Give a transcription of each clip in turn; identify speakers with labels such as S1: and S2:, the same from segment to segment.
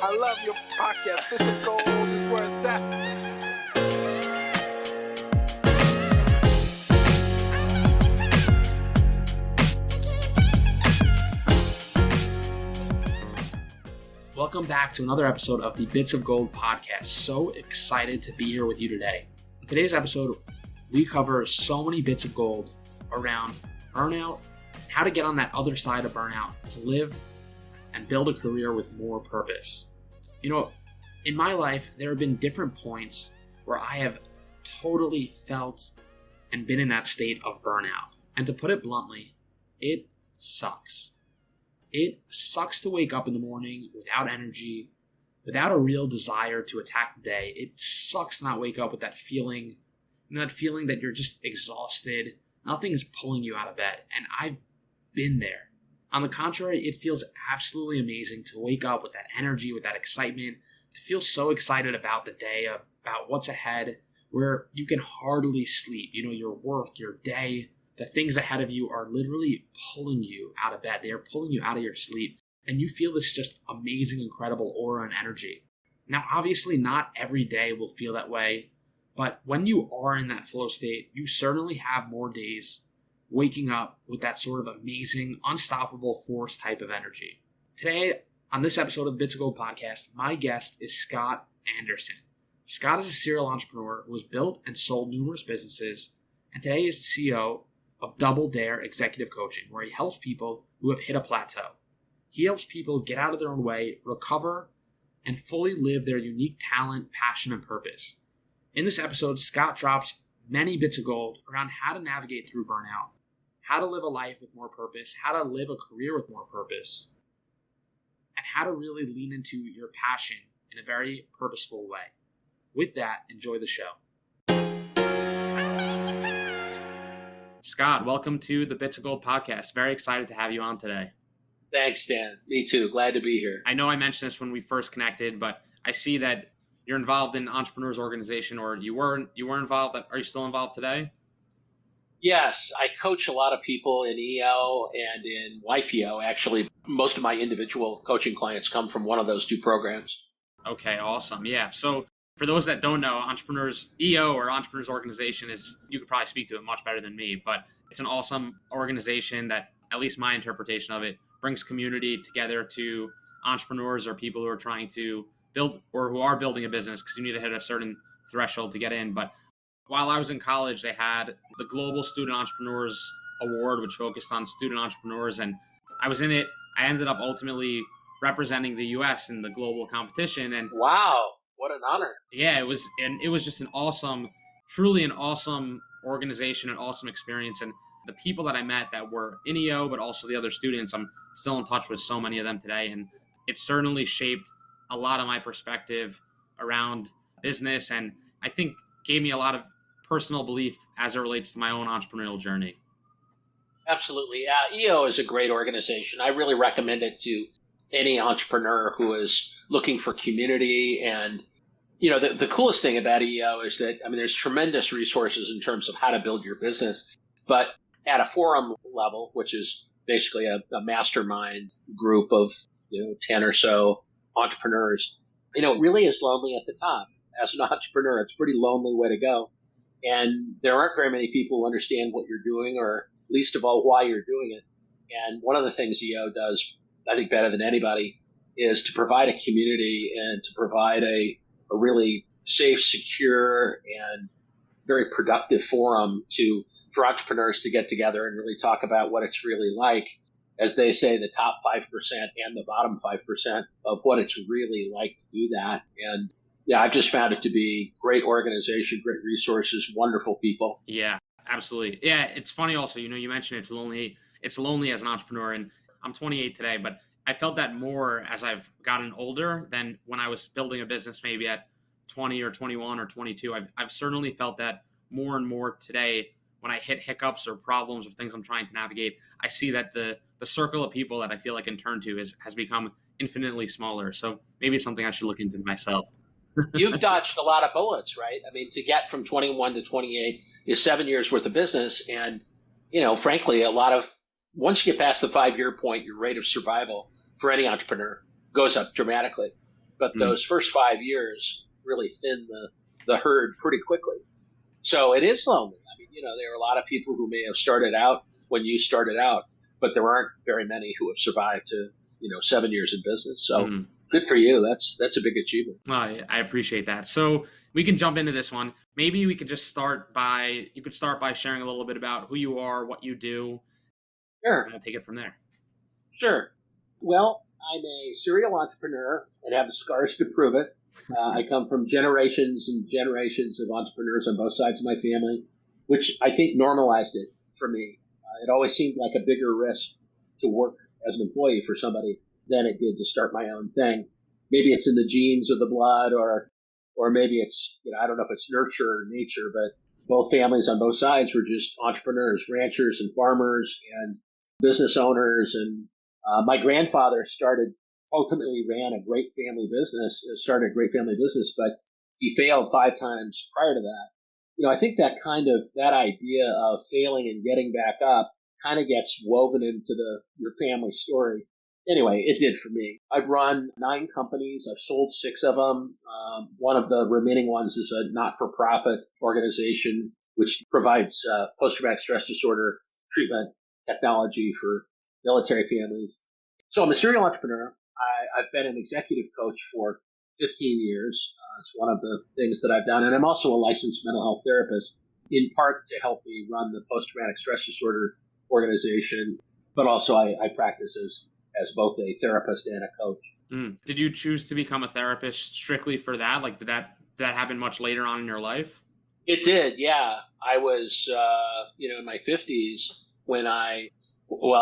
S1: I love your podcast. This is gold. This is where it's at.
S2: Welcome back to another episode of the Bits of Gold podcast. So excited to be here with you today. In today's episode, we cover so many bits of gold around burnout, how to get on that other side of burnout to live and build a career with more purpose. You know, in my life, there have been different points where I have totally felt and been in that state of burnout. And to put it bluntly, it sucks. It sucks to wake up in the morning without energy, without a real desire to attack the day. It sucks to not wake up with that feeling, that you're just exhausted. Nothing's pulling you out of bed. And I've been there. On the contrary, it feels absolutely amazing to wake up with that energy, with that excitement, to feel so excited about the day, about what's ahead, where you can hardly sleep. You know, your work, your day, the things ahead of you are literally pulling you out of bed. They are pulling you out of your sleep. And you feel this just amazing, incredible aura and energy. Now, obviously, not every day will feel that way. But when you are in that flow state, you certainly have more days waking up with that sort of amazing, unstoppable force type of energy. Today, on this episode of the Bits of Gold podcast, my guest is Scott Anderson. Scott is a serial entrepreneur who has built and sold numerous businesses, and today is the CEO of Doubledare Executive Coaching, where he helps people who have hit a plateau. He helps people get out of their own way, recover, and fully live their unique talent, passion, and purpose. In this episode, Scott drops many bits of gold around how to navigate through burnout, how to live a life with more purpose, how to live a career with more purpose, and how to really lean into your passion in a very purposeful way. With that, enjoy the show. Scott, welcome to the Bits of Gold podcast. Very excited to have you on today.
S3: Thanks, Dan. Me too. Glad to be here.
S2: I know I mentioned this when we first connected, but I see that you're involved in Entrepreneurs Organization, or you were involved. Are you still involved today?
S3: Yes, I coach a lot of people in EO and in YPO. Actually, most of my individual coaching clients come from one of those two programs.
S2: Okay, awesome. Yeah. So for those that don't know, Entrepreneurs EO or Entrepreneurs Organization you could probably speak to it much better than me, but it's an awesome organization that, at least my interpretation of it, brings community together to entrepreneurs or people who are trying to build or who are building a business, because you need to hit a certain threshold to get in. But while I was in college, they had the Global Student Entrepreneurs Award, which focused on student entrepreneurs. And I was in it. I ended up ultimately representing the U.S. in the global competition. And
S3: wow, what an honor.
S2: Yeah, it was just truly an awesome organization, an awesome experience. And the people that I met that were in EO, but also the other students, I'm still in touch with so many of them today. And it certainly shaped a lot of my perspective around business, and I think gave me a lot of personal belief as it relates to my own entrepreneurial journey.
S3: Absolutely. EO is a great organization. I really recommend it to any entrepreneur who is looking for community. And, you know, the coolest thing about EO is that, I mean, there's tremendous resources in terms of how to build your business, but at a forum level, which is basically a mastermind group of, 10 or so entrepreneurs, it really is lonely at the top. As an entrepreneur, it's a pretty lonely way to go. And there aren't very many people who understand what you're doing, or least of all, why you're doing it. And one of the things EO does, I think, better than anybody, is to provide a community and to provide a really safe, secure, and very productive forum for entrepreneurs to get together and really talk about what it's really like. As they say, the top 5% and the bottom 5% of what it's really like to do that. And yeah, I've just found it to be great organization, great resources, wonderful people.
S2: Yeah, absolutely. Yeah, it's funny also, you mentioned it's lonely as an entrepreneur, and I'm 28 today, but I felt that more as I've gotten older than when I was building a business maybe at 20 or 21 or 22. I've certainly felt that more and more today when I hit hiccups or problems or things I'm trying to navigate. I see that the circle of people that I feel I can turn to has become infinitely smaller. So maybe it's something I should look into myself.
S3: You've dodged a lot of bullets, right? I mean, to get from 21 to 28 is 7 years worth of business. And, frankly, once you get past the 5-year point, your rate of survival for any entrepreneur goes up dramatically. but those first 5 years really thin the herd pretty quickly. So it is lonely. I mean, there are a lot of people who may have started out when you started out, but there aren't very many who have survived to, 7 years in business. So good for you. That's a big achievement.
S2: I appreciate that. So we can jump into this one. Maybe we could just start by sharing a little bit about who you are, what you do.
S3: Sure.
S2: And we'll take it from there.
S3: Sure. Well, I'm a serial entrepreneur and have the scars to prove it. I come from generations and generations of entrepreneurs on both sides of my family, which I think normalized it for me. It always seemed like a bigger risk to work as an employee for somebody than it did to start my own thing. Maybe it's in the genes or the blood, or maybe it's, I don't know if it's nurture or nature, but both families on both sides were just entrepreneurs, ranchers and farmers and business owners. And my grandfather ultimately ran a great family business, started a great family business, but he failed 5 times prior to that. I think that idea of failing and getting back up kind of gets woven into your family story. Anyway, it did for me. I've run 9 companies. I've sold 6 of them. One of the remaining ones is a not-for-profit organization which provides post-traumatic stress disorder treatment technology for military families. So I'm a serial entrepreneur. I've been an executive coach for 15 years. It's one of the things that I've done. And I'm also a licensed mental health therapist, in part to help me run the post-traumatic stress disorder organization, but also I practice as both a therapist and a coach.
S2: Did you choose to become a therapist strictly for that? Like, did that happen much later on in your life?
S3: It did, yeah. I was, in my 50s when I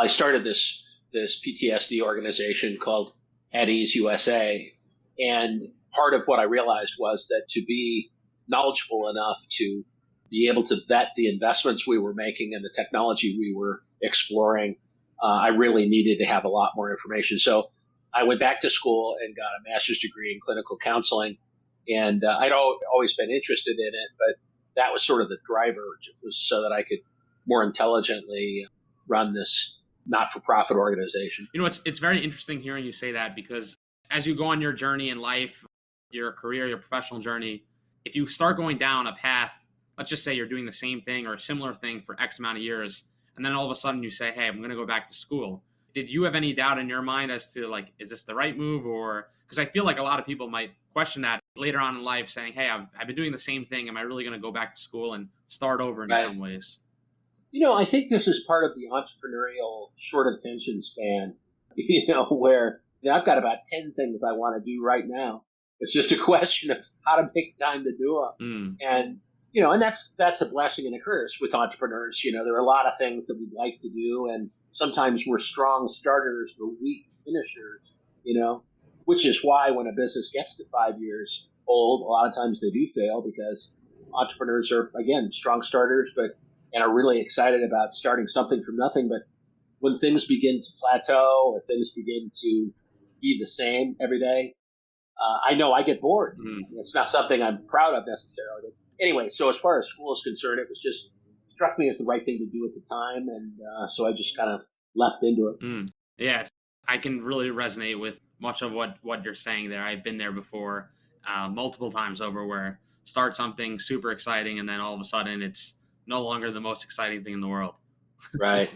S3: started this PTSD organization called At Ease USA. And part of what I realized was that to be knowledgeable enough to be able to vet the investments we were making and the technology we were exploring, I really needed to have a lot more information. So I went back to school and got a master's degree in clinical counseling. And I'd always been interested in it, but that was sort of the driver, was so that I could more intelligently run this not-for-profit organization.
S2: It's very interesting hearing you say that, because as you go on your journey in life, your career, your professional journey, if you start going down a path, let's just say you're doing the same thing or a similar thing for X amount of years, and then all of a sudden you say, hey, I'm going to go back to school. Did you have any doubt in your mind as to, like, is this the right move? Or because I feel like a lot of people might question that later on in life, saying, hey, I've been doing the same thing. Am I really going to go back to school and start over in some ways?
S3: I think this is part of the entrepreneurial short attention span, where I've got about 10 things I want to do right now. It's just a question of how to make time to do them. And, and that's a blessing and a curse with entrepreneurs. There are a lot of things that we'd like to do, and sometimes we're strong starters, but weak finishers, which is why when a business gets to 5 years old, a lot of times they do fail, because entrepreneurs are, again, strong starters, and are really excited about starting something from nothing. But when things begin to plateau or things begin to be the same every day, I know I get bored. It's not something I'm proud of necessarily. But anyway, so as far as school is concerned, it was just struck me as the right thing to do at the time. And so I just kind of leapt into it.
S2: Yeah, I can really resonate with much of what you're saying there. I've been there before, multiple times over, where start something super exciting and then all of a sudden it's no longer the most exciting thing in the world.
S3: Right.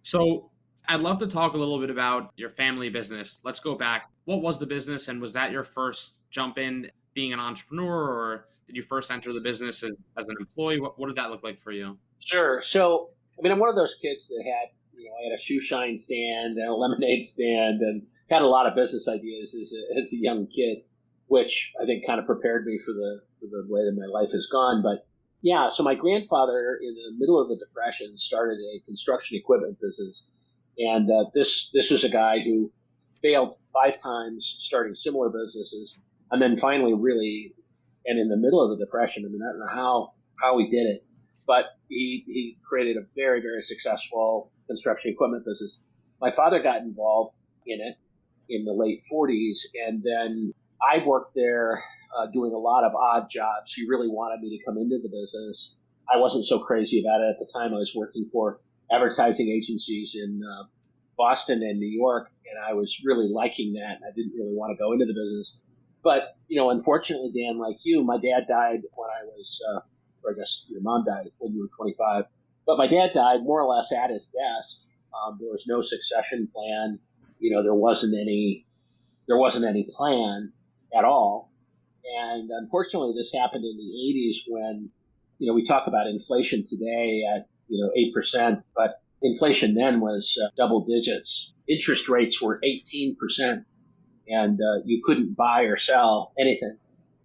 S2: So I'd love to talk a little bit about your family business. Let's go back. What was the business, and was that your first jump in being an entrepreneur, or did you first enter the business as an employee? What did that look like for you?
S3: Sure. So, I'm one of those kids that had, I had a shoe shine stand and a lemonade stand and had a lot of business ideas as a young kid, which I think kind of prepared me for the way that my life has gone. But yeah, so my grandfather in the middle of the Depression started a construction equipment business. And this was a guy who failed 5 times starting similar businesses. And then finally and in the middle of the Depression, I don't know how he did it, but he created a very, very successful construction equipment business. My father got involved in it in the late 40s. And then I worked there doing a lot of odd jobs. He really wanted me to come into the business. I wasn't so crazy about it at the time. I was working for advertising agencies in Boston and New York, and I was really liking that. I didn't really want to go into the business. But, unfortunately, Dan, like you, my dad died when I was, or I guess your mom died when you were 25. But my dad died more or less at his desk. There was no succession plan. There wasn't any plan at all. And unfortunately, this happened in the 80s when, we talk about inflation today at, 8%, but inflation then was double digits. Interest rates were 18%, and you couldn't buy or sell anything.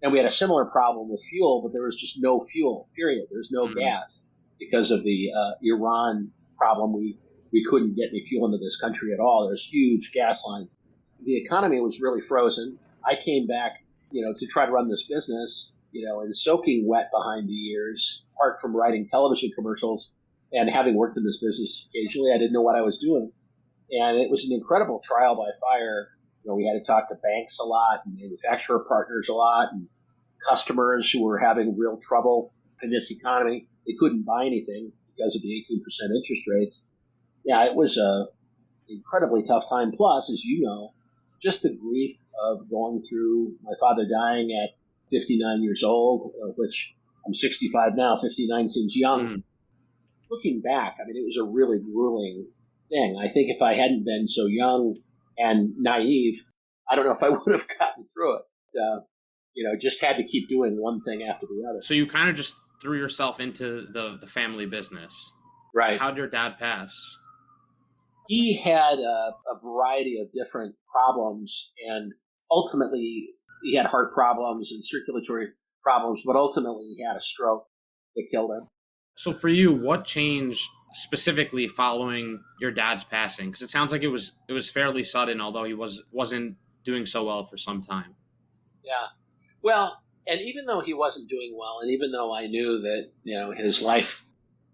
S3: And we had a similar problem with fuel, but there was just no fuel, period. There's no gas because of the Iran problem. We couldn't get any fuel into this country at all. There's huge gas lines. The economy was really frozen. I came back, to try to run this business, and soaking wet behind the ears, apart from writing television commercials and having worked in this business occasionally, I didn't know what I was doing. And it was an incredible trial by fire. We had to talk to banks a lot and manufacturer partners a lot and customers who were having real trouble in this economy. They couldn't buy anything because of the 18% interest rates. Yeah, it was a incredibly tough time. Plus, as you know, just the grief of going through my father dying at 59 years old, which I'm 65 now, 59 seems young. Looking back, it was a really grueling thing. I think if I hadn't been so young and naive, I don't know if I would have gotten through it. Just had to keep doing one thing after the other.
S2: So you kind of just threw yourself into the family business.
S3: Right.
S2: How did your dad pass?
S3: He had a variety of different problems, and ultimately he had heart problems and circulatory problems, but ultimately he had a stroke that killed him.
S2: So for you, what changed specifically following your dad's passing? Because it sounds like it was fairly sudden, although he wasn't doing so well for some time.
S3: Yeah. Well, and even though he wasn't doing well, and even though I knew that, his life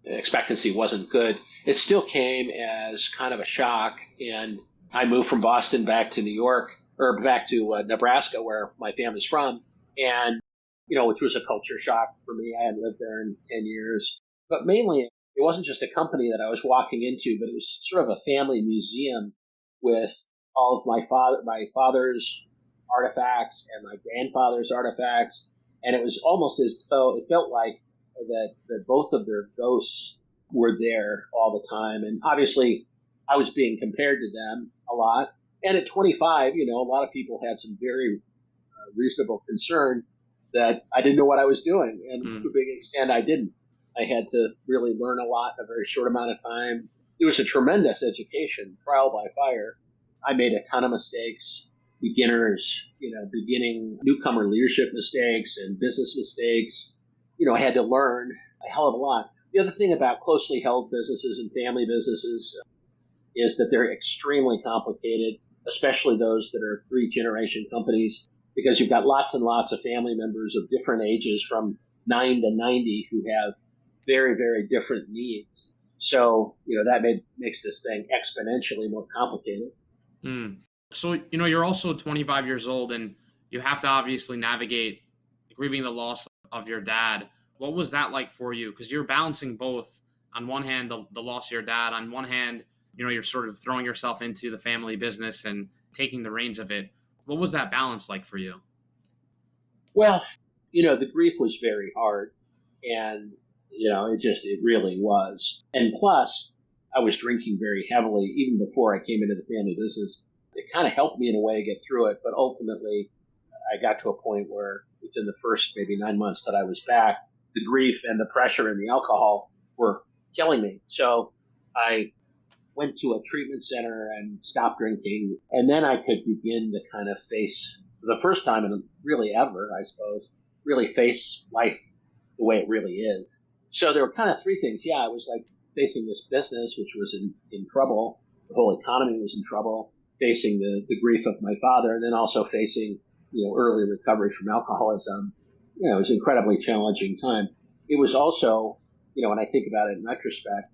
S3: expectancy wasn't good, it still came as kind of a shock. And I moved from Boston back to New York, or back to Nebraska, where my family's from, and, which was a culture shock for me. I had lived there in 10 years. But mainly, it wasn't just a company that I was walking into, but it was sort of a family museum with all of my father's artifacts and my grandfather's artifacts. And it was almost as though it felt like that both of their ghosts were there all the time. And obviously, I was being compared to them a lot. And at 25, a lot of people had some very reasonable concern that I didn't know what I was doing. And to a big extent, I didn't. I had to really learn a lot in a very short amount of time. It was a tremendous education, trial by fire. I made a ton of mistakes, beginning newcomer leadership mistakes and business mistakes. I had to learn a hell of a lot. The other thing about closely held businesses and family businesses is that they're extremely complicated, especially those that are 3-generation companies, because you've got lots and lots of family members of different ages from 9 to 90 who have very, very different needs. So, that makes this thing exponentially more complicated.
S2: So, you're also 25 years old, and you have to obviously navigate grieving the loss of your dad. What was that like for you? Because you're balancing both. On one hand, the loss of your dad. On one hand, you're sort of throwing yourself into the family business and taking the reins of it. What was that balance like for you?
S3: Well, the grief was very hard, and it really was. And plus, I was drinking very heavily even before I came into the family business. It kind of helped me in a way to get through it, but ultimately I got to a point where within the first maybe 9 months that I was back, the grief and the pressure and the alcohol were killing me. So I went to a treatment center and stopped drinking, and then I could begin to kind of face, for the first time in really ever, I suppose, really face life the way it really is. So there were kind of three things. Yeah, I was like facing this business, which was in trouble. The whole economy was in trouble. Facing the grief of my father, and then also facing, early recovery from alcoholism. It was an incredibly challenging time. It was also, when I think about it in retrospect,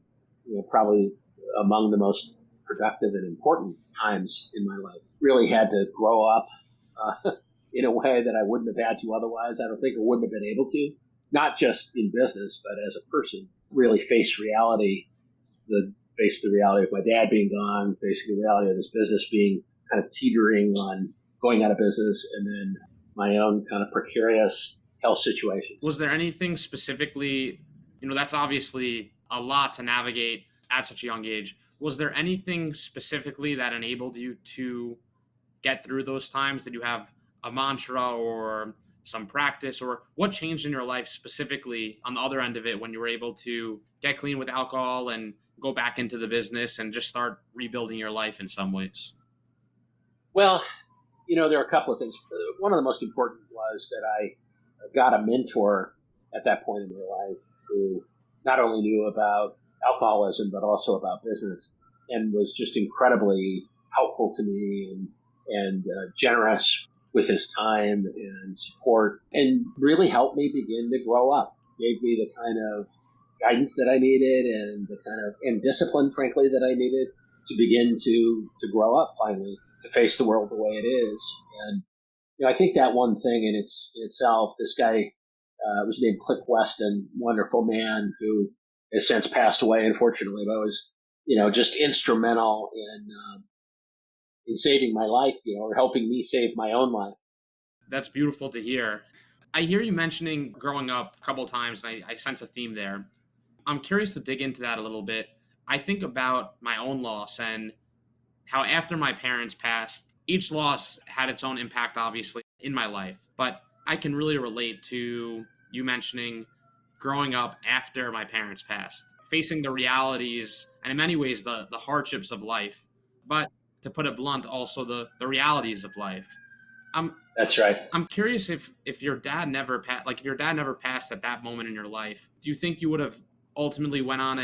S3: probably among the most productive and important times in my life. Really had to grow up in a way that I wouldn't have had to otherwise. I don't think I wouldn't have been able to, not just in business, but as a person. Really face reality, face the reality of my dad being gone, facing the reality of this business being kind of teetering on going out of business, and then my own kind of precarious health situation.
S2: Was there anything specifically, that's obviously a lot to navigate at such a young age. Was there anything specifically that enabled you to get through those times? Did you have a mantra or some practice, or what changed in your life specifically on the other end of it when you were able to get clean with alcohol and go back into the business and just start rebuilding your life in some ways?
S3: Well, there are a couple of things. One of the most important was that I got a mentor at that point in my life who not only knew about alcoholism, but also about business, and was just incredibly helpful to me and generous with his time and support, and really helped me begin to grow up. Gave me the kind of guidance that I needed and the kind of and discipline, frankly, that I needed to begin to grow up finally, to face the world the way it is. And I think that one thing in itself, this guy was named Click Weston, wonderful man who has since passed away, unfortunately, but was just instrumental in saving my life, or helping me save my own life.
S2: That's beautiful to hear. I hear you mentioning growing up a couple of times, and I sense a theme there. I'm curious to dig into that a little bit. I think about my own loss and how after my parents passed, each loss had its own impact, obviously, in my life. But I can really relate to you mentioning growing up after my parents passed, facing the realities and in many ways the hardships of life. But to put it blunt, also the realities of life.
S3: That's right.
S2: I'm curious if your dad never if your dad never passed at that moment in your life, do you think you would have ultimately went on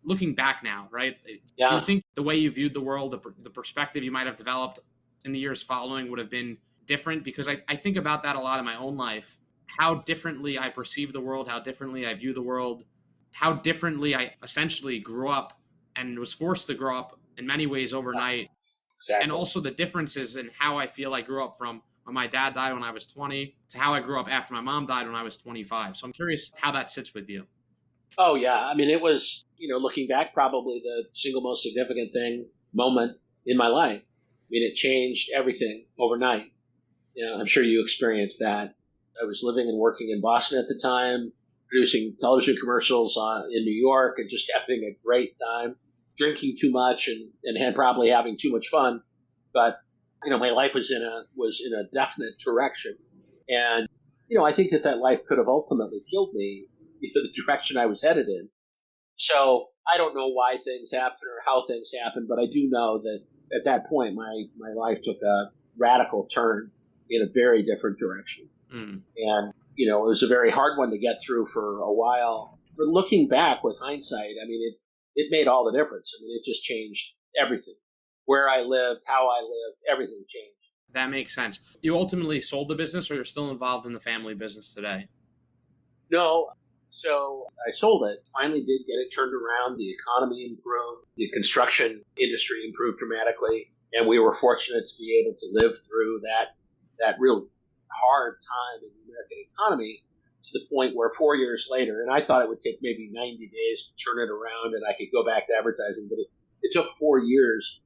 S2: looking back now, right?
S3: Yeah.
S2: Do you think the way you viewed the world, the perspective you might have developed in the years following would have been different? Because I think about that a lot in my own life, how differently I perceive the world, how differently I view the world, how differently I essentially grew up and was forced to grow up in many ways overnight.
S3: Exactly.
S2: And also the differences in how I feel I grew up from when my dad died when I was 20 to how I grew up after my mom died when I was 25. So I'm curious how that sits with you.
S3: Oh, yeah. I mean, it was, looking back, probably the single most significant moment in my life. I mean, it changed everything overnight. I'm sure you experienced that. I was living and working in Boston at the time, producing television commercials in New York, and just having a great time, drinking too much and probably having too much fun. But my life was in a definite direction, and I think that life could have ultimately killed me, the direction I was headed in. So I don't know why things happen or how things happen, but I do know that at that point my life took a radical turn in a very different direction. And it was a very hard one to get through for a while. But looking back with hindsight, I mean, it made all the difference. I mean, it just changed everything. Where I lived, how I lived, everything changed.
S2: That makes sense. You ultimately sold the business, or you're still involved in the family business today?
S3: No. So I sold it, finally did get it turned around. The economy improved. The construction industry improved dramatically. And we were fortunate to be able to live through that real hard time in the American economy to the point where 4 years later, and I thought it would take maybe 90 days to turn it around and I could go back to advertising, but it took 4 years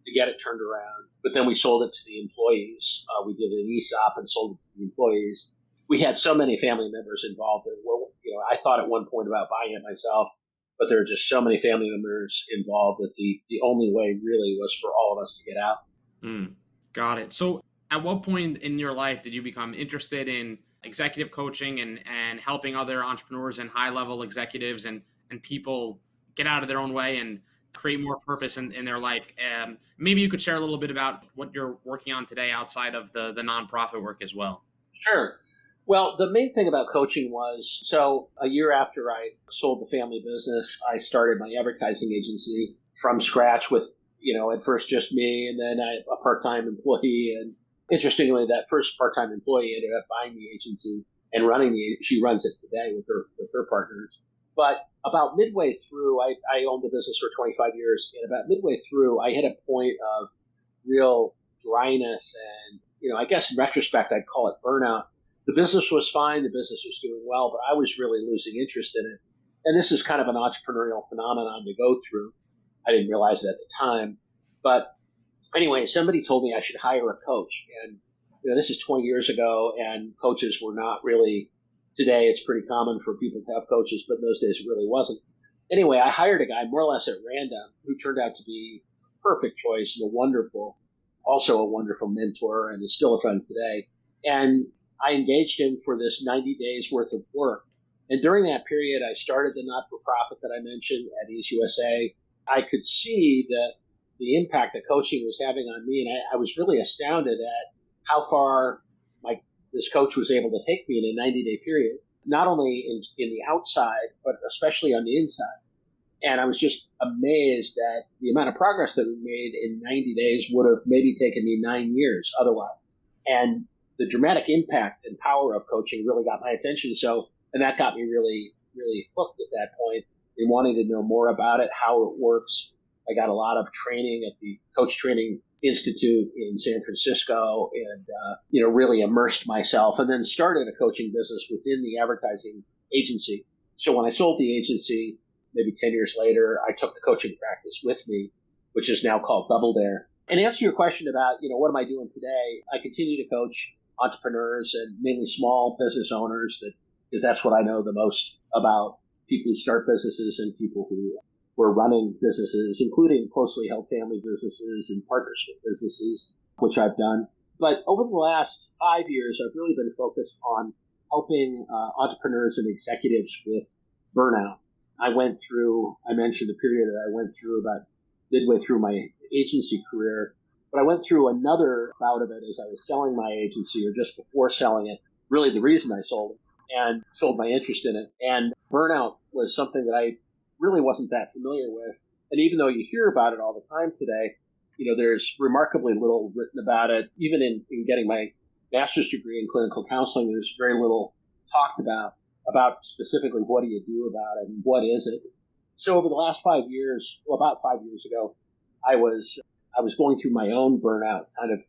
S3: to get it turned around. But then we sold it to the employees. We did an ESOP and sold it to the employees. We had so many family members involved. I thought at one point about buying it myself, but there were just so many family members involved that the only way really was for all of us to get out.
S2: Got it. So at what point in your life did you become interested in executive coaching and helping other entrepreneurs and high-level executives and people get out of their own way and create more purpose in their life? Maybe you could share a little bit about what you're working on today outside of the nonprofit work as well.
S3: Sure. Well, the main thing about coaching was, so a year after I sold the family business, I started my advertising agency from scratch with, at first just me and then a part-time employee. And interestingly, that first part-time employee ended up buying the agency and running she runs it today with her partners. But about midway through, I owned the business for 25 years. And about midway through, I hit a point of real dryness. And, I guess in retrospect, I'd call it burnout. The business was fine. The business was doing well, but I was really losing interest in it. And this is kind of an entrepreneurial phenomenon to go through. I didn't realize it at the time. But anyway, somebody told me I should hire a coach. And this is 20 years ago, and coaches were not really, today it's pretty common for people to have coaches, but in those days it really wasn't. Anyway, I hired a guy more or less at random who turned out to be a perfect choice and also a wonderful mentor, and is still a friend today. And I engaged him for this 90 days worth of work. And during that period, I started the not-for-profit that I mentioned at Ease USA. I could see the impact that coaching was having on me, and I was really astounded at how far this coach was able to take me in a 90-day period, not only in the outside, but especially on the inside. And I was just amazed at the amount of progress that we made in 90 days would have maybe taken me 9 years otherwise. And the dramatic impact and power of coaching really got my attention. And that got me really, really hooked at that point and wanting to know more about it, how it works. I got a lot of training at the Coach Training Institute in San Francisco and, really immersed myself, and then started a coaching business within the advertising agency. So when I sold the agency, maybe 10 years later, I took the coaching practice with me, which is now called Doubledare. And to answer your question about, what am I doing today? I continue to coach entrepreneurs and mainly small business owners because that's what I know the most about, people who start businesses and people who are running businesses, including closely held family businesses and partnership businesses, which I've done. But over the last 5 years, I've really been focused on helping entrepreneurs and executives with burnout. I mentioned the period that I went through about midway through my agency career, but I went through another bout of it as I was selling my agency, or just before selling it, really the reason I sold it, and sold my interest in it. And burnout was something that I really wasn't that familiar with. And even though you hear about it all the time today, there's remarkably little written about it. Even in getting my master's degree in clinical counseling, there's very little talked about specifically what do you do about it and what is it. So over the last 5 years, about 5 years ago, I was going through my own burnout kind of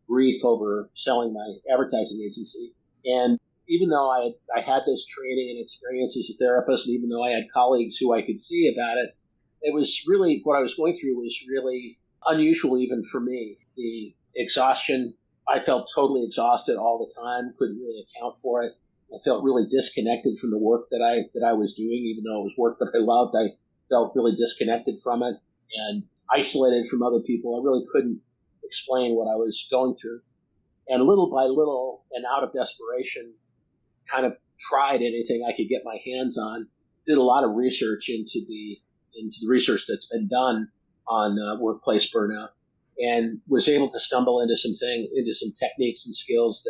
S3: grief over selling my advertising agency. And even though I had this training and experience as a therapist, and even though I had colleagues who I could see about it, it was really, what I was going through was really unusual even for me. The exhaustion, I felt totally exhausted all the time, couldn't really account for it. I felt really disconnected from the work that I was doing, even though it was work that I loved. I felt really disconnected from it and isolated from other people. I really couldn't explain what I was going through. And little by little, and out of desperation, kind of tried anything I could get my hands on, did a lot of research into the research that's been done on workplace burnout, and was able to stumble into some techniques and skills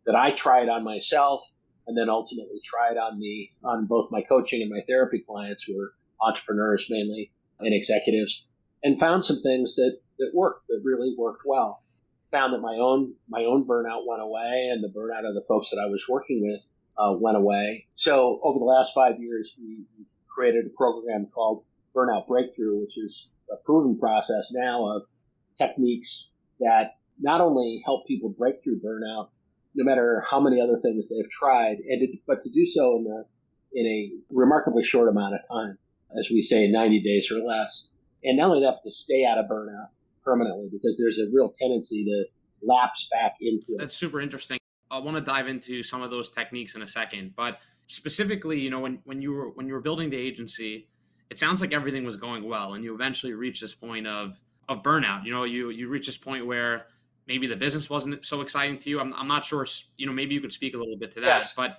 S3: that I tried on myself, and then ultimately tried on both my coaching and my therapy clients, who are entrepreneurs mainly and executives, and found some things that worked, that really worked well. Found that my own burnout went away, and the burnout of the folks that I was working with went away. So over the last 5 years, we created a program called Burnout Breakthrough, which is a proven process now of techniques that not only help people break through burnout, no matter how many other things they've tried, but to do so in a remarkably short amount of time, as we say, 90 days or less. And not only that, but to stay out of burnout permanently, because there's a real tendency to lapse back into it.
S2: That's super interesting. I want to dive into some of those techniques in a second, but specifically, when you were building the agency, it sounds like everything was going well, and you eventually reached this point of burnout. You reached this point where maybe the business wasn't so exciting to you. I'm not sure. Maybe you could speak a little bit to that,
S3: Yes.
S2: but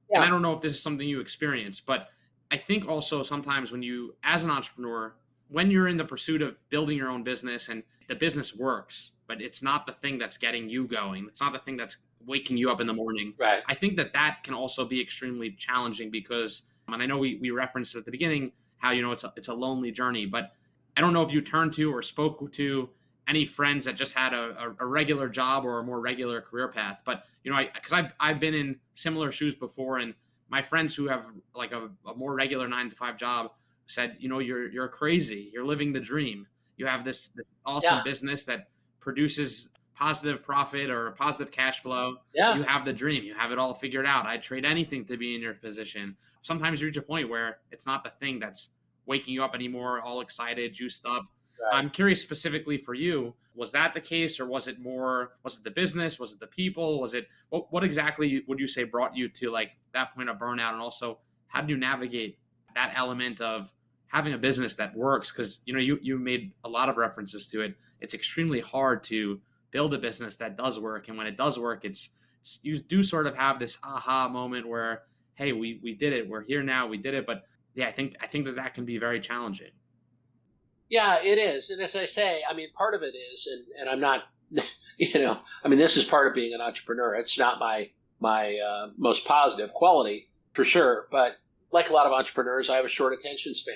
S3: Yeah.
S2: And I don't know if this is something you experienced, but I think also sometimes when you, as an entrepreneur, when you're in the pursuit of building your own business and the business works, but it's not the thing that's getting you going, it's not the thing that's waking you up in the morning.
S3: Right.
S2: I think that can also be extremely challenging because, and I know we referenced at the beginning how, it's a lonely journey, but I don't know if you turned to or spoke to any friends that just had a regular job or a more regular career path. But, because I've been in similar shoes before, and my friends who have like a more regular 9-to-5 job said, you're crazy. You're living the dream. You have this awesome business that produces positive profit or positive cash flow.
S3: Yeah.
S2: You have the dream. You have it all figured out. I'd trade anything to be in your position. Sometimes you reach a point where it's not the thing that's waking you up anymore, all excited, juiced up. I'm curious specifically for you, was that the case, or was it the business? Was it the people? Was it, what exactly would you say brought you to like that point of burnout? And also, how do you navigate that element of having a business that works? Because, you made a lot of references to it. It's extremely hard to build a business that does work. And when it does work, you do sort of have this aha moment where, hey, we did it. We're here now. We did it. But yeah, I think that can be very challenging.
S3: Yeah, it is. And as I say, I mean, part of it is, and I'm not, this is part of being an entrepreneur. It's not my most positive quality for sure. But like a lot of entrepreneurs, I have a short attention span.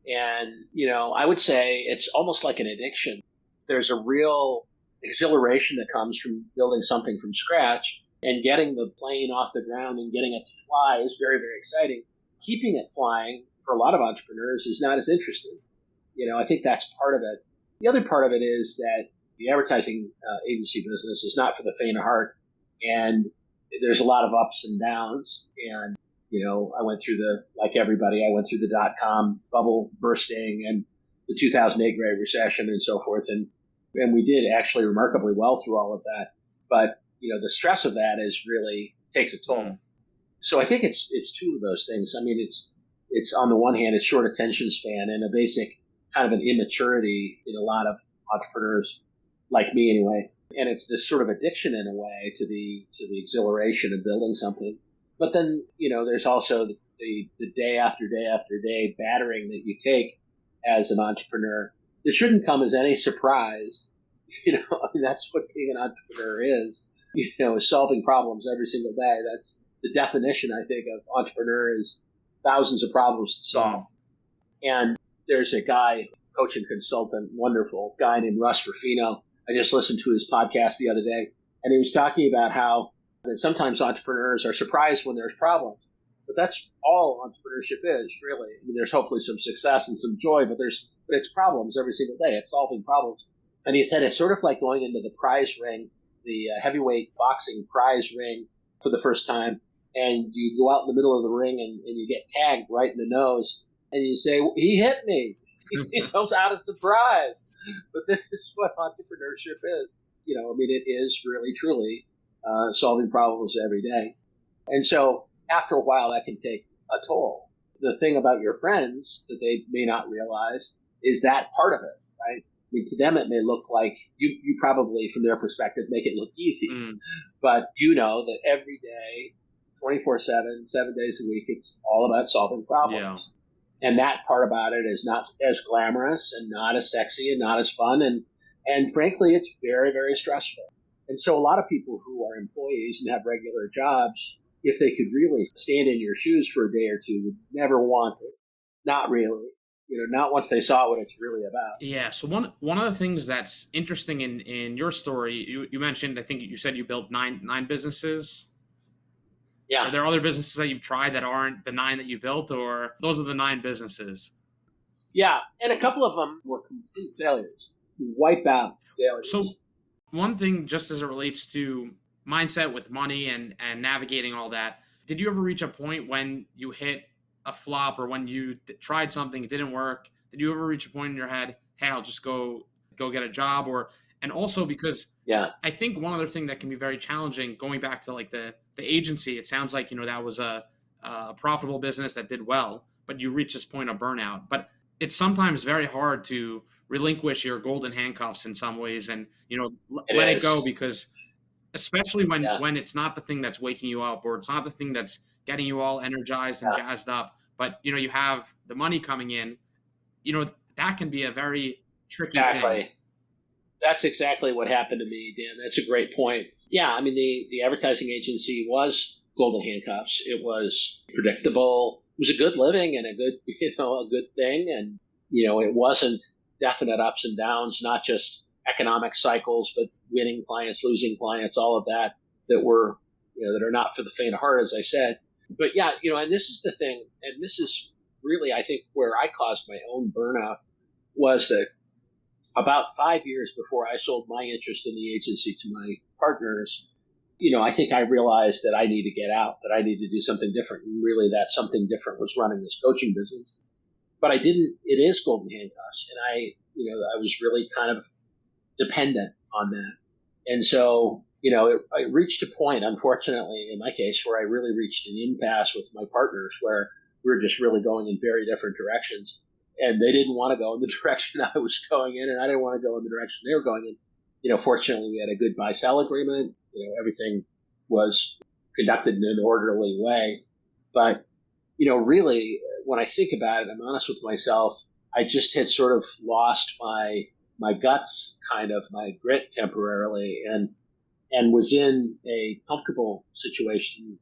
S3: And, I would say it's almost like an addiction. There's a real exhilaration that comes from building something from scratch, and getting the plane off the ground and getting it to fly is very, very exciting. Keeping it flying for a lot of entrepreneurs is not as interesting. I think that's part of it. The other part of it is that the advertising agency business is not for the faint of heart, and there's a lot of ups and downs. And I went through like everybody, I went through the .com bubble bursting and the 2008 Great Recession and so forth, and we did actually remarkably well through all of that. But the stress of that really takes a toll. So I think it's two of those things. I mean, it's on the one hand, it's short attention span and a basic kind of an immaturity in a lot of entrepreneurs, like me anyway. And it's this sort of addiction in a way to the exhilaration of building something. But then, there's also the day after day after day battering that you take as an entrepreneur. It shouldn't come as any surprise. That's what being an entrepreneur is, solving problems every single day. That's the definition, I think, of entrepreneur is thousands of problems to solve. And there's a guy, coach and consultant, wonderful guy named Russ Ruffino. I just listened to his podcast the other day, and he was talking about how that sometimes entrepreneurs are surprised when there's problems. But that's all entrepreneurship is, really. I mean, there's hopefully some success and some joy, but it's problems every single day. It's solving problems. And he said it's sort of like going into the prize ring, the heavyweight boxing prize ring for the first time, and you go out in the middle of the ring and you get tagged right in the nose, and you say, he hit me. Out of surprise. But this is what entrepreneurship is. It is really, truly solving problems every day. And so after a while, that can take a toll. The thing about your friends that they may not realize is that part of it, right? I mean, to them, it may look like you probably, from their perspective, make it look easy. But that every day, 24/7, 7 days a week, it's all about solving problems.
S2: Yeah.
S3: And that part about it is not as glamorous and not as sexy and not as fun. And frankly, it's very, very stressful. And so a lot of people who are employees and have regular jobs, if they could really stand in your shoes for a day or two, would never want it. Not really. Not once they saw what it's really about.
S2: Yeah. So one of the things that's interesting in your story, you mentioned, I think you said you built nine businesses.
S3: Yeah.
S2: Are there other businesses that you've tried that aren't the 9 that you built, or those are the 9 businesses?
S3: Yeah. And a couple of them were complete failures. Wipe out failures.
S2: So one thing, just as it relates to mindset with money and navigating all that, did you ever reach a point when you hit a flop, or when you tried something, it didn't work? Did you ever reach a point in your head, hey, I'll just go get a job? And also because I think one other thing that can be very challenging, going back to like the agency, it sounds like, that was a profitable business that did well, but you reach this point of burnout. But it's sometimes very hard to relinquish your golden handcuffs in some ways and, let it go, because especially when it's not the thing that's waking you up, or it's not the thing that's getting you all energized and jazzed up, but, you have the money coming in, that can be a very tricky thing.
S3: That's exactly what happened to me, Dan. That's a great point. Yeah, I mean, the advertising agency was golden handcuffs. It was predictable. It was a good living and a good thing. And, it wasn't definite ups and downs, not just economic cycles, but winning clients, losing clients, all of that were, that are not for the faint of heart, as I said. But yeah, and this is the thing, and this is really, I think, where I caused my own burnout, was that about 5 years before I sold my interest in the agency to my partners, I think I realized that I need to get out, that I need to do something different. And really that something different was running this coaching business. but I didn't. It is golden handcuffs, and I was really kind of dependent on that, and so it reached a point, unfortunately, in my case, where I really reached an impasse with my partners, where we were just really going in very different directions, and they didn't want to go in the direction I was going in, and I didn't want to go in the direction they were going in. Fortunately, we had a good buy-sell agreement. Everything was conducted in an orderly way. But, really, when I think about it, I'm honest with myself, I just had sort of lost my guts, kind of my grit temporarily, and was in a comfortable situation,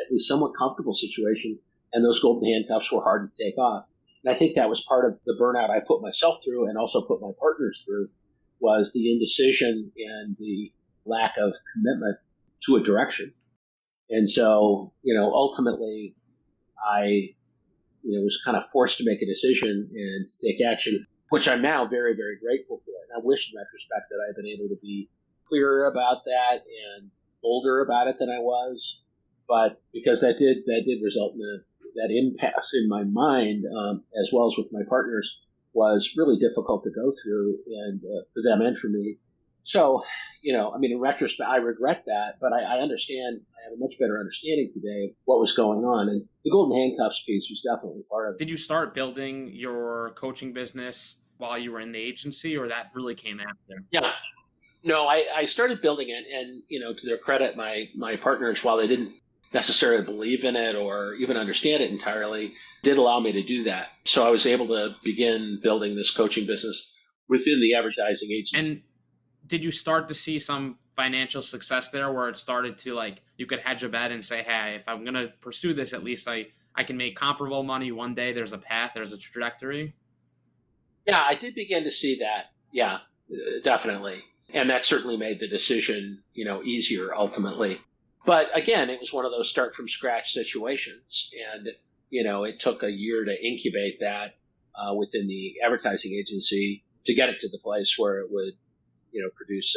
S3: at least somewhat comfortable situation, and those golden handcuffs were hard to take off. And I think that was part of the burnout I put myself through and also put my partners through, was the indecision and the lack of commitment to a direction. And so, ultimately, I, was kind of forced to make a decision and to take action, which I'm now very, very grateful for. And I wish in retrospect that I had been able to be clearer about that and bolder about it than I was. But because that did result in that impasse in my mind, as well as with my partners, was really difficult to go through, and for them and for me. So, in retrospect, I regret that, but I understand. I have a much better understanding today of what was going on, and the golden handcuffs piece was definitely part of it.
S2: Did you start building your coaching business while you were in the agency, or that really came after?
S3: Yeah. No, I started building it, and to their credit, my partners, while they didn't necessarily believe in it or even understand it entirely, did allow me to do that. So I was able to begin building this coaching business within the advertising agency.
S2: And did you start to see some financial success there, where it started to, you could hedge a bet and say, hey, if I'm going to pursue this, at least I can make comparable money one day. There's a path, there's a trajectory.
S3: Yeah, I did begin to see that. Yeah, definitely. And that certainly made the decision, easier ultimately. But again, it was one of those start from scratch situations. And, it took a year to incubate that within the advertising agency to get it to the place where it would, produce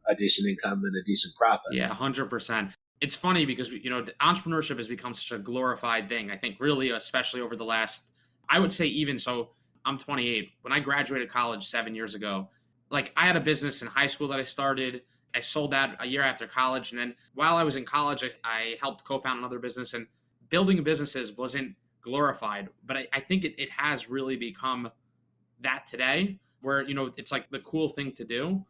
S3: a decent income and a decent profit.
S2: Yeah, 100%. It's funny because, entrepreneurship has become such a glorified thing. I think really, especially over the last, I would say even so, I'm 28. When I graduated college 7 years ago, I had a business in high school that I started. I sold that a year after college. And then while I was in college, I helped co-found another business, and building businesses wasn't glorified. But I think it has really become that today, where, it's the cool thing to do.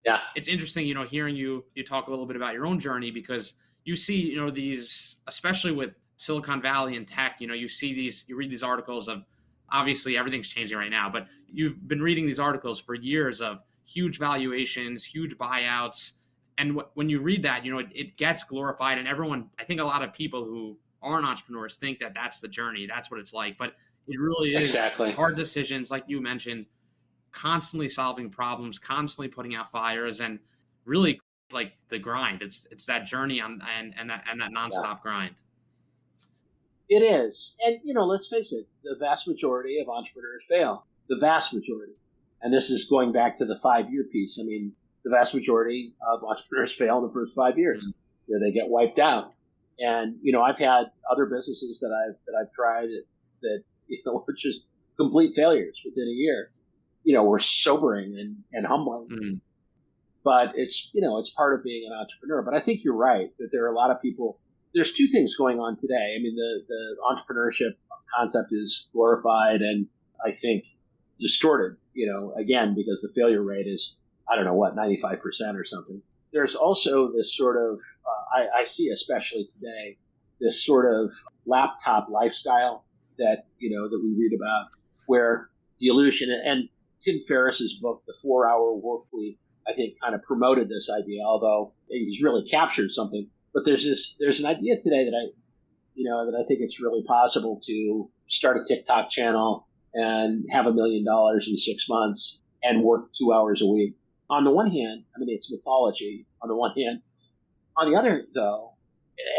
S3: Yeah.
S2: It's interesting, hearing you talk a little bit about your own journey, because you see, these, especially with Silicon Valley and tech, you read these articles of, obviously everything's changing right now, but you've been reading these articles for years of huge valuations, huge buyouts. And when you read that, it gets glorified, and everyone, I think a lot of people who aren't entrepreneurs think that that's the journey, that's what it's like. But it really is
S3: exactly
S2: hard decisions, like you mentioned, constantly solving problems, constantly putting out fires, and really the grind. It's that journey and that nonstop grind.
S3: It is. And, let's face it, the vast majority of entrepreneurs fail. The vast majority. And this is going back to the 5-year piece. I mean, the vast majority of entrepreneurs fail in the first 5 years. They get wiped out. And, I've had other businesses that I've tried that were just complete failures within a year. Were sobering and humbling.
S2: Mm-hmm.
S3: But it's part of being an entrepreneur. But I think you're right that there are a lot of people. There's two things going on today. I mean, the entrepreneurship concept is glorified and I think distorted, again, because the failure rate is, 95% or something. There's also this sort of, I see especially today, this sort of laptop lifestyle that, that we read about, where the illusion, and Tim Ferriss's book, The 4-Hour Work Week, I think kind of promoted this idea, although he's really captured something. But there's an idea today that I think it's really possible to start a TikTok channel and have $1 million in 6 months and work 2 hours a week. On the one hand, it's mythology on the one hand. On the other, though,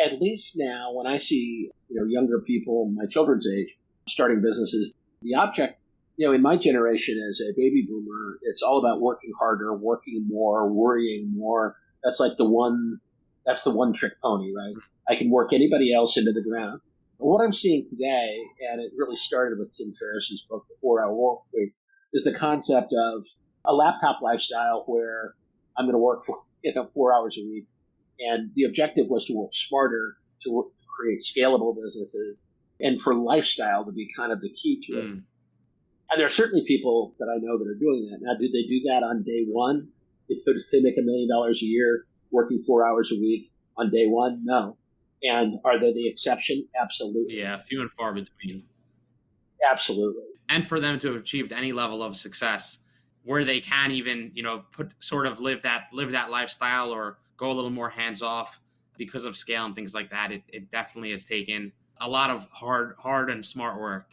S3: at least now when I see, younger people, my children's age, starting businesses, the object, in my generation as a baby boomer, it's all about working harder, working more, worrying more. That's the one trick pony, right? I can work anybody else into the ground. What I'm seeing today, and it really started with Tim Ferriss's book, The 4-Hour Work Week, is the concept of a laptop lifestyle where I'm going to work for 4 hours a week. And the objective was to work smarter, to create scalable businesses, and for lifestyle to be kind of the key to it. And there are certainly people that I know that are doing that. Now, do they do that on day one? If they make $1 million a year working 4 hours a week on day one? No. And are they the exception? Absolutely.
S2: Yeah, few and far between.
S3: Absolutely.
S2: And for them to have achieved any level of success where they can even, live that lifestyle or go a little more hands off because of scale and things like that, it definitely has taken a lot of hard and smart work.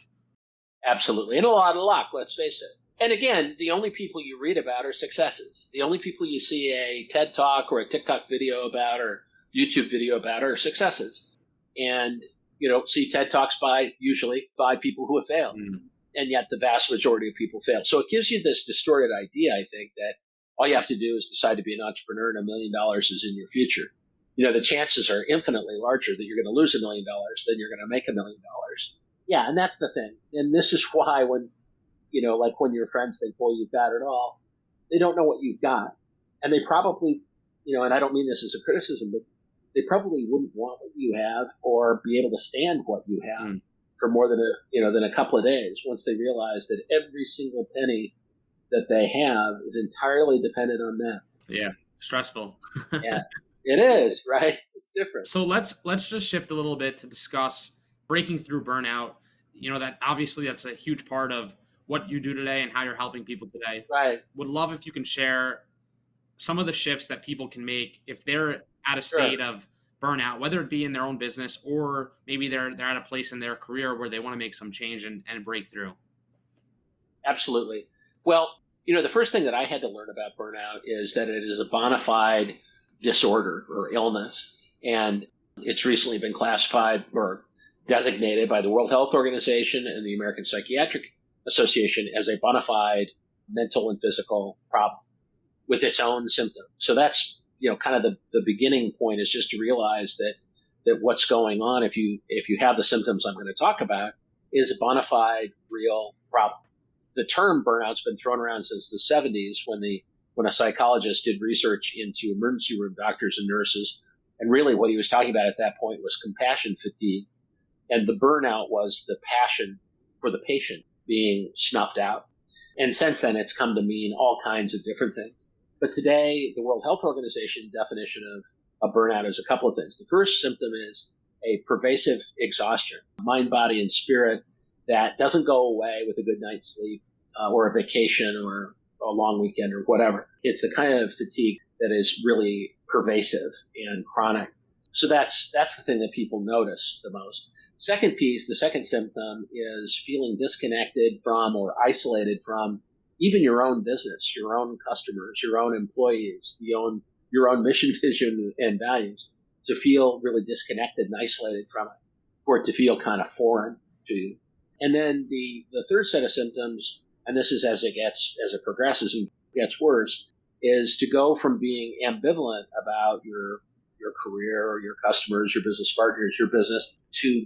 S3: Absolutely. And a lot of luck, let's face it. And again, the only people you read about are successes. The only people you see a TED Talk or a TikTok video about or YouTube video about are successes. And you don't see TED Talks usually by people who have failed. And yet the vast majority of people fail. So it gives you this distorted idea, I think, that all you have to do is decide to be an entrepreneur and $1 million is in your future. The chances are infinitely larger that you're going to lose $1 million than you're going to make $1 million. Yeah, and that's the thing. And this is why when your friends think, boy, you've got it all, they don't know what you've got. And they probably, and I don't mean this as a criticism, but they probably wouldn't want what you have or be able to stand what you have for more than a couple of days once they realize that every single penny that they have is entirely dependent on them.
S2: Yeah, stressful.
S3: Yeah, it is, right? It's different.
S2: So let's just shift a little bit to discuss breaking through burnout. That obviously that's a huge part of what you do today and how you're helping people today.
S3: Right.
S2: Would love if you can share some of the shifts that people can make if they're at a state of burnout, whether it be in their own business or maybe they're at a place in their career where they want to make some change and break through.
S3: Absolutely. Well, the first thing that I had to learn about burnout is that it is a bona fide disorder or illness. And it's recently been classified or designated by the World Health Organization and the American Psychiatric Association as a bona fide mental and physical problem with its own symptoms. So that's, kind of the beginning point is just to realize that what's going on, if you have the symptoms I'm going to talk about, is a bona fide real problem. The term burnout's been thrown around since the 70s when a psychologist did research into emergency room doctors and nurses. And really what he was talking about at that point was compassion fatigue. And the burnout was the passion for the patient being snuffed out. And since then, it's come to mean all kinds of different things. But today, the World Health Organization definition of a burnout is a couple of things. The first symptom is a pervasive exhaustion, mind, body, and spirit that doesn't go away with a good night's sleep or a vacation or a long weekend or whatever. It's the kind of fatigue that is really pervasive and chronic. So that's the thing that people notice the most. Second piece, the second symptom is feeling disconnected from or isolated from even your own business, your own customers, your own employees, your own mission, vision, and values, to feel really disconnected and isolated from it, or to feel kind of foreign to you. And then the third set of symptoms, and this is as it progresses and gets worse, is to go from being ambivalent about your career or your customers, your business partners, your business, to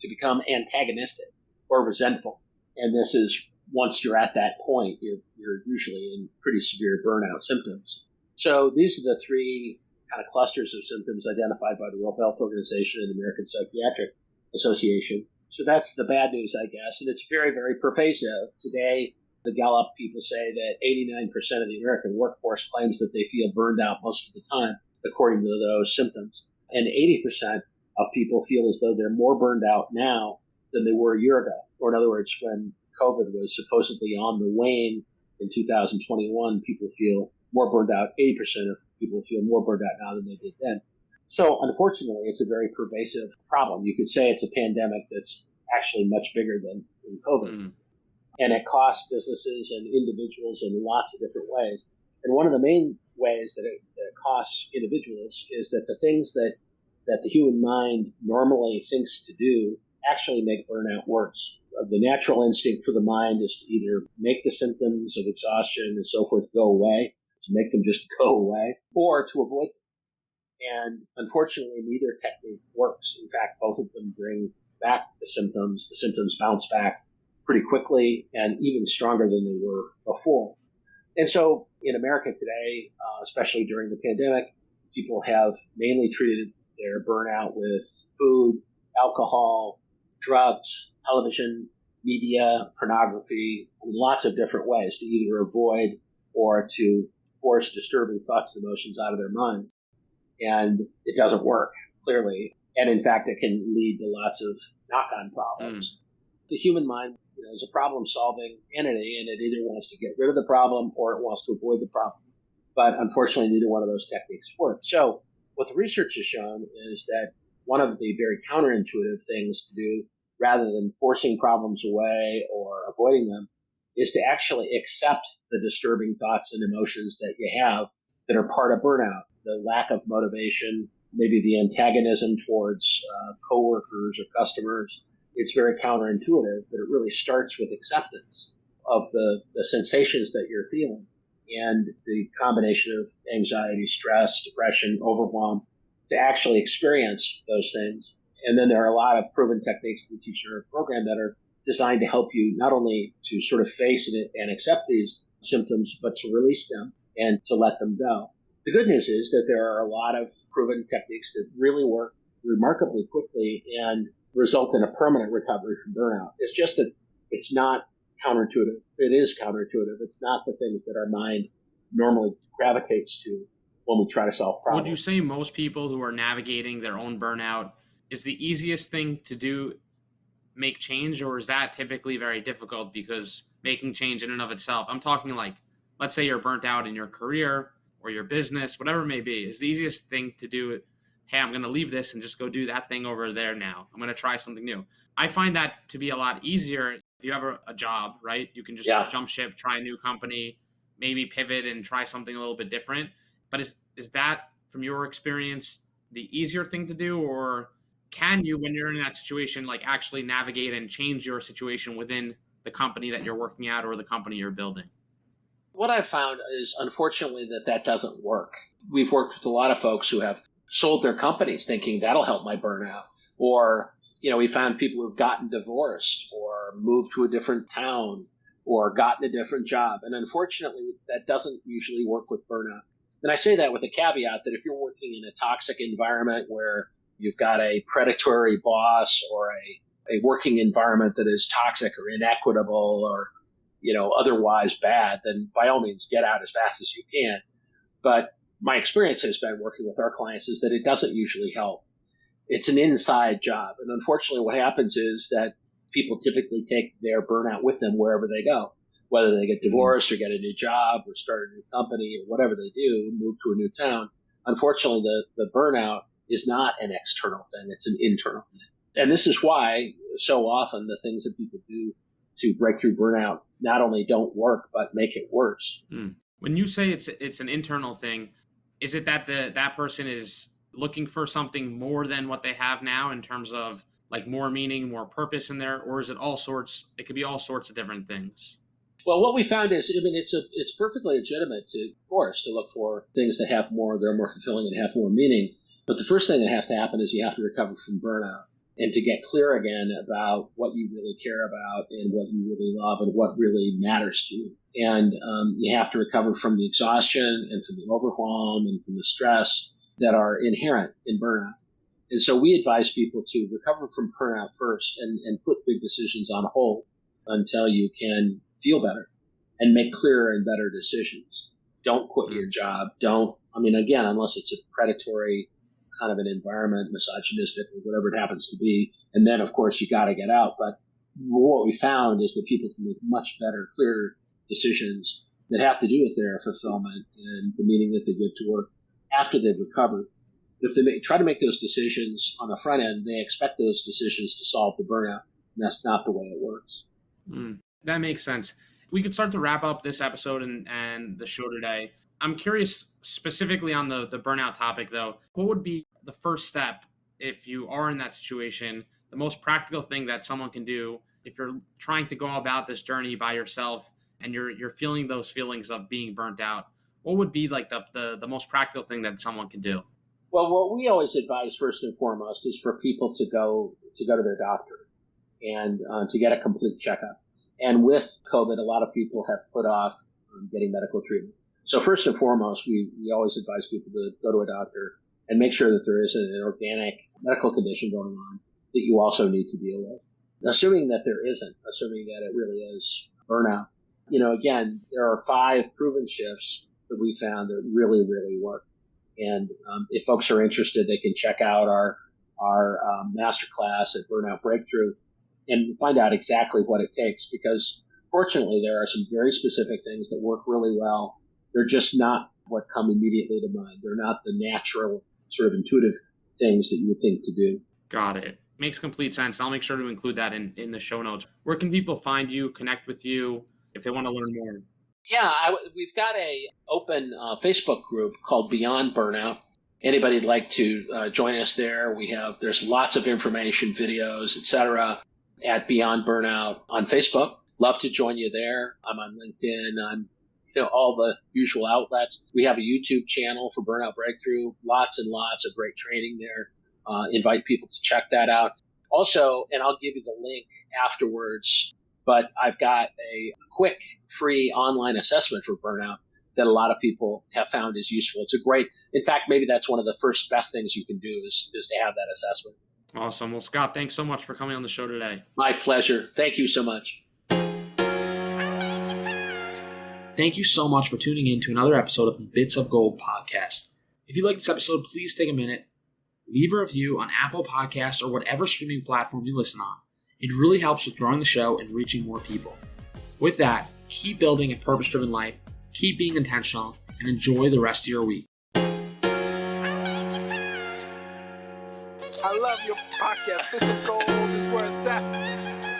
S3: become antagonistic or resentful. And this is, once you're at that point, you're usually in pretty severe burnout symptoms. So these are the three kind of clusters of symptoms identified by the World Health Organization and the American Psychiatric Association. So that's the bad news, I guess. And it's very, very pervasive. Today, the Gallup people say that 89% of the American workforce claims that they feel burned out most of the time, according to those symptoms. And 80% of people feel as though they're more burned out now than they were a year ago. Or in other words, when COVID was supposedly on the wane in 2021, people feel more burned out. 80% of people feel more burned out now than they did then. So unfortunately, it's a very pervasive problem. You could say it's a pandemic that's actually much bigger than COVID. And it costs businesses and individuals in lots of different ways. And one of the main ways that it costs individuals is that the things that the human mind normally thinks to do actually make burnout worse. The natural instinct for the mind is to either make the symptoms of exhaustion and so forth go away, to make them just go away, or to avoid them. And unfortunately, neither technique works. In fact, both of them bring back the symptoms bounce back pretty quickly and even stronger than they were before. And so in America today, especially during the pandemic, people have mainly treated their burnout with food, alcohol, drugs, television, media, pornography, lots of different ways to either avoid or to force disturbing thoughts and emotions out of their mind. And it doesn't work, clearly. And in fact, it can lead to lots of knock-on problems. The human mind, is a problem-solving entity, and it either wants to get rid of the problem or it wants to avoid the problem. But unfortunately, neither one of those techniques work. So what the research has shown is that one of the very counterintuitive things to do, rather than forcing problems away or avoiding them, is to actually accept the disturbing thoughts and emotions that you have that are part of burnout. The lack of motivation, maybe the antagonism towards coworkers or customers. It's very counterintuitive, but it really starts with acceptance of the sensations that you're feeling and the combination of anxiety, stress, depression, overwhelm to actually experience those things. And then there are a lot of proven techniques that we teach in our program that are designed to help you not only to sort of face it and accept these symptoms, but to release them and to let them go. The good news is that there are a lot of proven techniques that really work remarkably quickly and result in a permanent recovery from burnout. It's just that it's not counterintuitive. It is counterintuitive. It's not the things that our mind normally gravitates to when we try to solve problems.
S2: Would you say most people who are navigating their own burnout, is the easiest thing to do make change, or is that typically very difficult because making change in and of itself, I'm talking like, let's say you're burnt out in your career or your business, whatever it may be, is the easiest thing to do it, hey, I'm going to leave this and just go do that thing over there now. I'm going to try something new. I find that to be a lot easier if you have a job, right? You can just jump ship, try a new company, maybe pivot and try something a little bit different. But is that, from your experience, the easier thing to do? Or can you, when you're in that situation, like actually navigate and change your situation within the company that you're working at or the company you're building?
S3: What I've found is, unfortunately, that doesn't work. We've worked with a lot of folks who have sold their companies thinking that'll help my burnout. Or, we found people who've gotten divorced or moved to a different town or gotten a different job. And unfortunately, that doesn't usually work with burnout. And I say that with a caveat that if you're working in a toxic environment where you've got a predatory boss or a working environment that is toxic or inequitable or, otherwise bad, then by all means get out as fast as you can. But my experience has been working with our clients is that it doesn't usually help. It's an inside job. And unfortunately, what happens is that people typically take their burnout with them wherever they go, whether they get divorced or get a new job or start a new company or whatever they do, move to a new town. Unfortunately, the burnout is not an external thing. It's an internal thing. And this is why so often the things that people do to break through burnout not only don't work, but make it worse.
S2: When you say it's an internal thing, is it that that person is looking for something more than what they have now in terms of like more meaning, more purpose in there, or is it it could be all sorts of different things?
S3: Well, what we found is, it's perfectly legitimate of course, to look for things that have more, that are more fulfilling and have more meaning. But the first thing that has to happen is you have to recover from burnout and to get clear again about what you really care about and what you really love and what really matters to you. And you have to recover from the exhaustion and from the overwhelm and from the stress that are inherent in burnout. And so we advise people to recover from burnout first and put big decisions on hold until you can feel better and make clearer and better decisions. Don't quit your job. Again, unless it's a predatory kind of an environment, misogynistic or whatever it happens to be. And then, of course, you got to get out. But what we found is that people can make much better, clearer decisions that have to do with their fulfillment and the meaning that they give to work after they've recovered. If they try to make those decisions on the front end, they expect those decisions to solve the burnout. And that's not the way it works.
S2: That makes sense. We could start to wrap up this episode and the show today. I'm curious specifically on the burnout topic, though. What would be the first step if you are in that situation, the most practical thing that someone can do if you're trying to go about this journey by yourself and you're feeling those feelings of being burnt out? What would be like the most practical thing that someone can do?
S3: Well, what we always advise first and foremost is for people to go to their doctor and to get a complete checkup. And with COVID, a lot of people have put off getting medical treatment. So first and foremost, we always advise people to go to a doctor and make sure that there isn't an organic medical condition going on that you also need to deal with. Assuming that there isn't, assuming that it really is burnout. Again, there are 5 proven shifts that we found that really, really work. And if folks are interested, they can check out our masterclass at Burnout Breakthrough and find out exactly what it takes, because fortunately there are some very specific things that work really well. They're just not what come immediately to mind. They're not the natural sort of intuitive things that you would think to do.
S2: Got it. Makes complete sense. I'll make sure to include that in the show notes. Where can people find you, connect with you if they want to learn more?
S3: Yeah, we've got a open Facebook group called Beyond Burnout. Anybody'd like to join us there? There's lots of information, videos, etc. at Beyond Burnout on Facebook. Love to join you there. I'm on LinkedIn. I'm all the usual outlets. We have a YouTube channel for Burnout Breakthrough. Lots and lots of great training there. Invite people to check that out. Also, and I'll give you the link afterwards, but I've got a quick free online assessment for burnout that a lot of people have found is useful. In fact, maybe that's one of the first best things you can do is to have that assessment.
S2: Awesome. Well, Scott, thanks so much for coming on the show today.
S3: My pleasure. Thank you so much.
S2: Thank you so much for tuning in to another episode of the Bits of Gold podcast. If you like this episode, please take a minute, leave a review on Apple Podcasts or whatever streaming platform you listen on. It really helps with growing the show and reaching more people. With that, keep building a purpose-driven life, keep being intentional, and enjoy the rest of your week.
S1: I love your podcast. This is gold. This is where it's at.